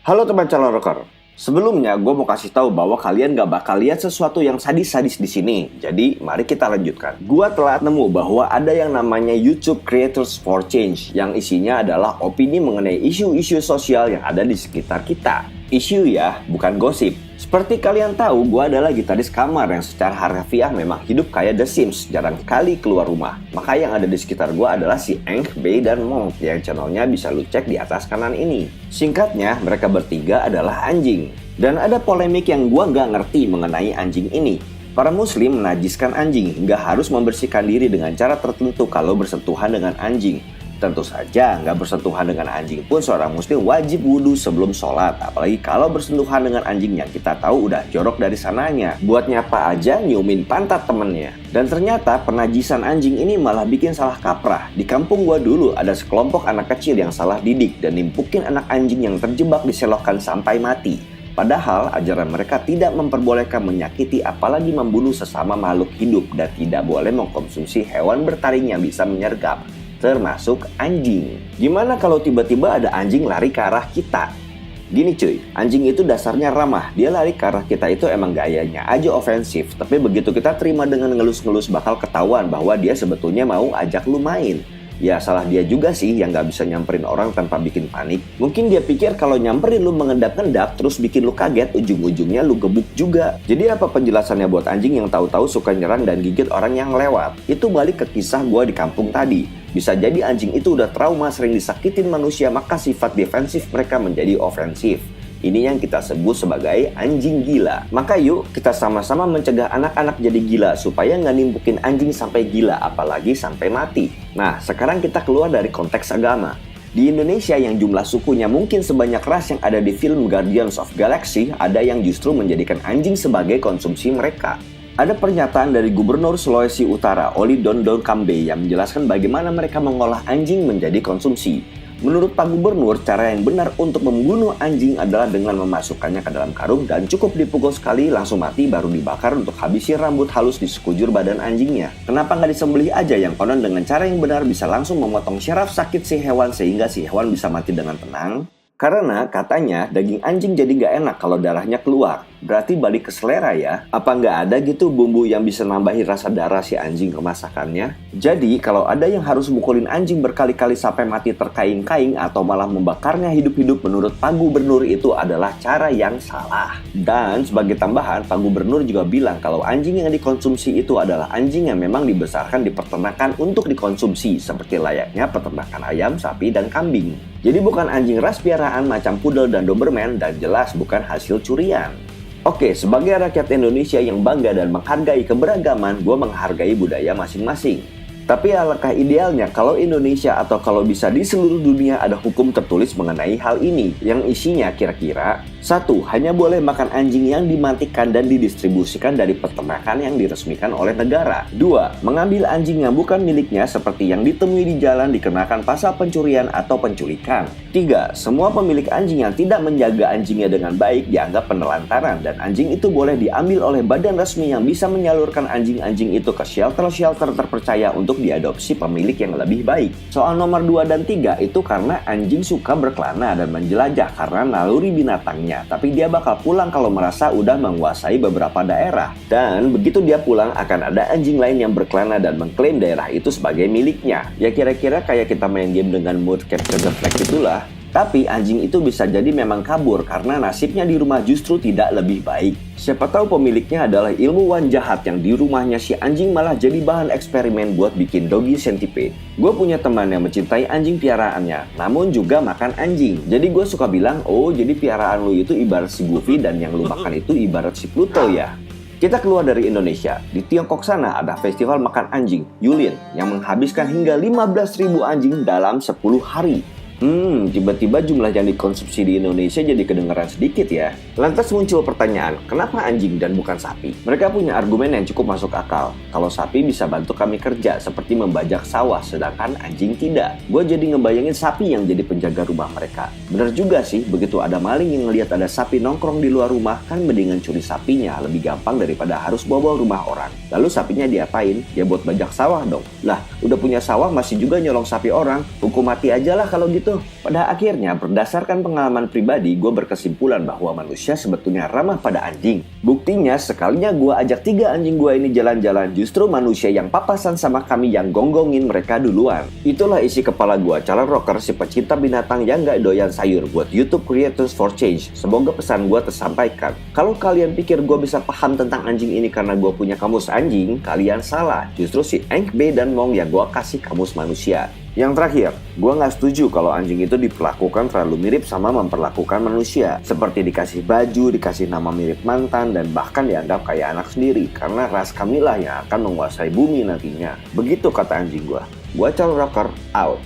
Halo teman calon rocker. Sebelumnya gue mau kasih tahu bahwa kalian gak bakal lihat sesuatu yang sadis-sadis di sini. Jadi mari kita lanjutkan. Gue telah nemu bahwa ada yang namanya YouTube Creators for Change yang isinya adalah opini mengenai isu-isu sosial yang ada di sekitar kita. Isu ya, bukan gosip. Seperti kalian tahu, gue adalah gitaris kamar yang secara harfiah memang hidup kayak The Sims, jarang kali keluar rumah. Maka yang ada di sekitar gue adalah si Eng, Bey, dan Monk yang channelnya bisa lu cek di atas kanan ini. Singkatnya, mereka bertiga adalah anjing. Dan ada polemik yang gue gak ngerti mengenai anjing ini. Para muslim menajiskan anjing hingga harus membersihkan diri dengan cara tertentu kalau bersentuhan dengan anjing. Tentu saja, nggak bersentuhan dengan anjing pun seorang muslim wajib wudhu sebelum sholat. Apalagi kalau bersentuhan dengan anjing yang kita tahu udah jorok dari sananya. Buat nyapa aja nyiumin pantat temennya. Dan ternyata penajisan anjing ini malah bikin salah kaprah. Di kampung gua dulu ada sekelompok anak kecil yang salah didik dan nimpukin anak anjing yang terjebak di selokan sampai mati. Padahal ajaran mereka tidak memperbolehkan menyakiti apalagi membunuh sesama makhluk hidup dan tidak boleh mengkonsumsi hewan bertaring yang bisa menyergap, termasuk anjing. Gimana kalau tiba-tiba ada anjing lari ke arah kita? Gini cuy, anjing itu dasarnya ramah. Dia lari ke arah kita itu emang gayanya aja ofensif. Tapi begitu kita terima dengan ngelus-ngelus bakal ketahuan bahwa dia sebetulnya mau ajak lu main. Ya salah dia juga sih yang gak bisa nyamperin orang tanpa bikin panik. Mungkin dia pikir kalau nyamperin lu mengendap-endap terus bikin lu kaget, ujung-ujungnya lu gebuk juga. Jadi apa penjelasannya buat anjing yang tahu-tahu suka nyerang dan gigit orang yang lewat? Itu balik ke kisah gua di kampung tadi. Bisa jadi anjing itu udah trauma sering disakitin manusia, maka sifat defensif mereka menjadi ofensif. Ini yang kita sebut sebagai anjing gila. Maka yuk kita sama-sama mencegah anak-anak jadi gila supaya nggak nimbukin anjing sampai gila, apalagi sampai mati. Nah, sekarang kita keluar dari konteks agama. Di Indonesia yang jumlah sukunya mungkin sebanyak ras yang ada di film Guardians of Galaxy, ada yang justru menjadikan anjing sebagai konsumsi mereka. Ada pernyataan dari Gubernur Sulawesi Utara, Oli Dondon Kambe, yang menjelaskan bagaimana mereka mengolah anjing menjadi konsumsi. Menurut Pak Gubernur, cara yang benar untuk membunuh anjing adalah dengan memasukkannya ke dalam karung dan cukup dipukul sekali langsung mati baru dibakar untuk habisi rambut halus di sekujur badan anjingnya. Kenapa nggak disembelih aja yang konon dengan cara yang benar bisa langsung memotong syaraf sakit si hewan sehingga si hewan bisa mati dengan tenang? Karena katanya daging anjing jadi nggak enak kalau darahnya keluar. Berarti balik ke selera ya. Apa nggak ada gitu bumbu yang bisa nambahin rasa darah si anjing ke masakannya? Jadi kalau ada yang harus mukulin anjing berkali-kali sampai mati terkaing-kaing atau malah membakarnya hidup-hidup, menurut Pak Gubernur itu adalah cara yang salah. Dan sebagai tambahan, Pak Gubernur juga bilang kalau anjing yang dikonsumsi itu adalah anjing yang memang dibesarkan di peternakan untuk dikonsumsi, seperti layaknya peternakan ayam, sapi, dan kambing. Jadi bukan anjing ras piaraan macam pudel dan doberman, dan jelas bukan hasil curian. Oke, sebagai rakyat Indonesia yang bangga dan menghargai keberagaman, gue menghargai budaya masing-masing. Tapi alangkah idealnya kalau Indonesia atau kalau bisa di seluruh dunia ada hukum tertulis mengenai hal ini, yang isinya kira-kira 1. Hanya boleh makan anjing yang dimatikan dan didistribusikan dari peternakan yang diresmikan oleh negara. 2. Mengambil anjing yang bukan miliknya seperti yang ditemui di jalan dikenakan pasal pencurian atau penculikan. 3. Semua pemilik anjing yang tidak menjaga anjingnya dengan baik dianggap penelantaran dan anjing itu boleh diambil oleh badan resmi yang bisa menyalurkan anjing-anjing itu ke shelter-shelter terpercaya untuk diadopsi pemilik yang lebih baik. Soal nomor 2 dan 3 itu karena anjing suka berkelana dan menjelajah karena naluri binatangnya. Tapi dia bakal pulang kalau merasa udah menguasai beberapa daerah. Dan begitu dia pulang akan ada anjing lain yang berkelana dan mengklaim daerah itu sebagai miliknya. Ya kira-kira kayak kita main game dengan mode capture the flag itulah. Tapi anjing itu bisa jadi memang kabur karena nasibnya di rumah justru tidak lebih baik. Siapa tahu pemiliknya adalah ilmuwan jahat yang di rumahnya si anjing malah jadi bahan eksperimen buat bikin doggy centipede. Gue punya teman yang mencintai anjing piaraannya, namun juga makan anjing. Jadi gue suka bilang, oh jadi piaraan lu itu ibarat si Goofy dan yang lu makan itu ibarat si Pluto ya. Kita keluar dari Indonesia. Di Tiongkok sana ada festival makan anjing, Yulin, yang menghabiskan hingga 15.000 anjing dalam 10 hari. Tiba-tiba jumlah yang dikonsumsi di Indonesia jadi kedengaran sedikit ya. Lantas muncul pertanyaan, kenapa anjing dan bukan sapi? Mereka punya argumen yang cukup masuk akal. Kalau sapi bisa bantu kami kerja seperti membajak sawah, sedangkan anjing tidak. Gue jadi ngebayangin sapi yang jadi penjaga rumah mereka. Bener juga sih, begitu ada maling yang ngelihat ada sapi nongkrong di luar rumah, kan mendingan curi sapinya, lebih gampang daripada harus bawa rumah orang. Lalu sapinya diapain? Ya buat bajak sawah dong. Lah, udah punya sawah masih juga nyolong sapi orang, hukum mati aja lah kalau gitu. tuh. Pada akhirnya, berdasarkan pengalaman pribadi, gue berkesimpulan bahwa manusia sebetulnya ramah pada anjing. Buktinya, sekalinya gue ajak 3 anjing gue ini jalan-jalan, justru manusia yang papasan sama kami yang gonggongin mereka duluan. Itulah isi kepala gue, calon rocker si pecinta binatang yang gak doyan sayur buat YouTube Creators for Change. Semoga pesan gue tersampaikan. Kalau kalian pikir gue bisa paham tentang anjing ini karena gue punya kamus anjing, kalian salah. Justru si Enk B dan Mong yang gue kasih kamus manusia. Yang terakhir, gue gak setuju kalau anjing itu diperlakukan terlalu mirip sama memperlakukan manusia. Seperti dikasih baju, dikasih nama mirip mantan, dan bahkan dianggap kayak anak sendiri. Karena ras kamilah yang akan menguasai bumi nantinya. Begitu kata anjing gue. Gue calon rocker, out.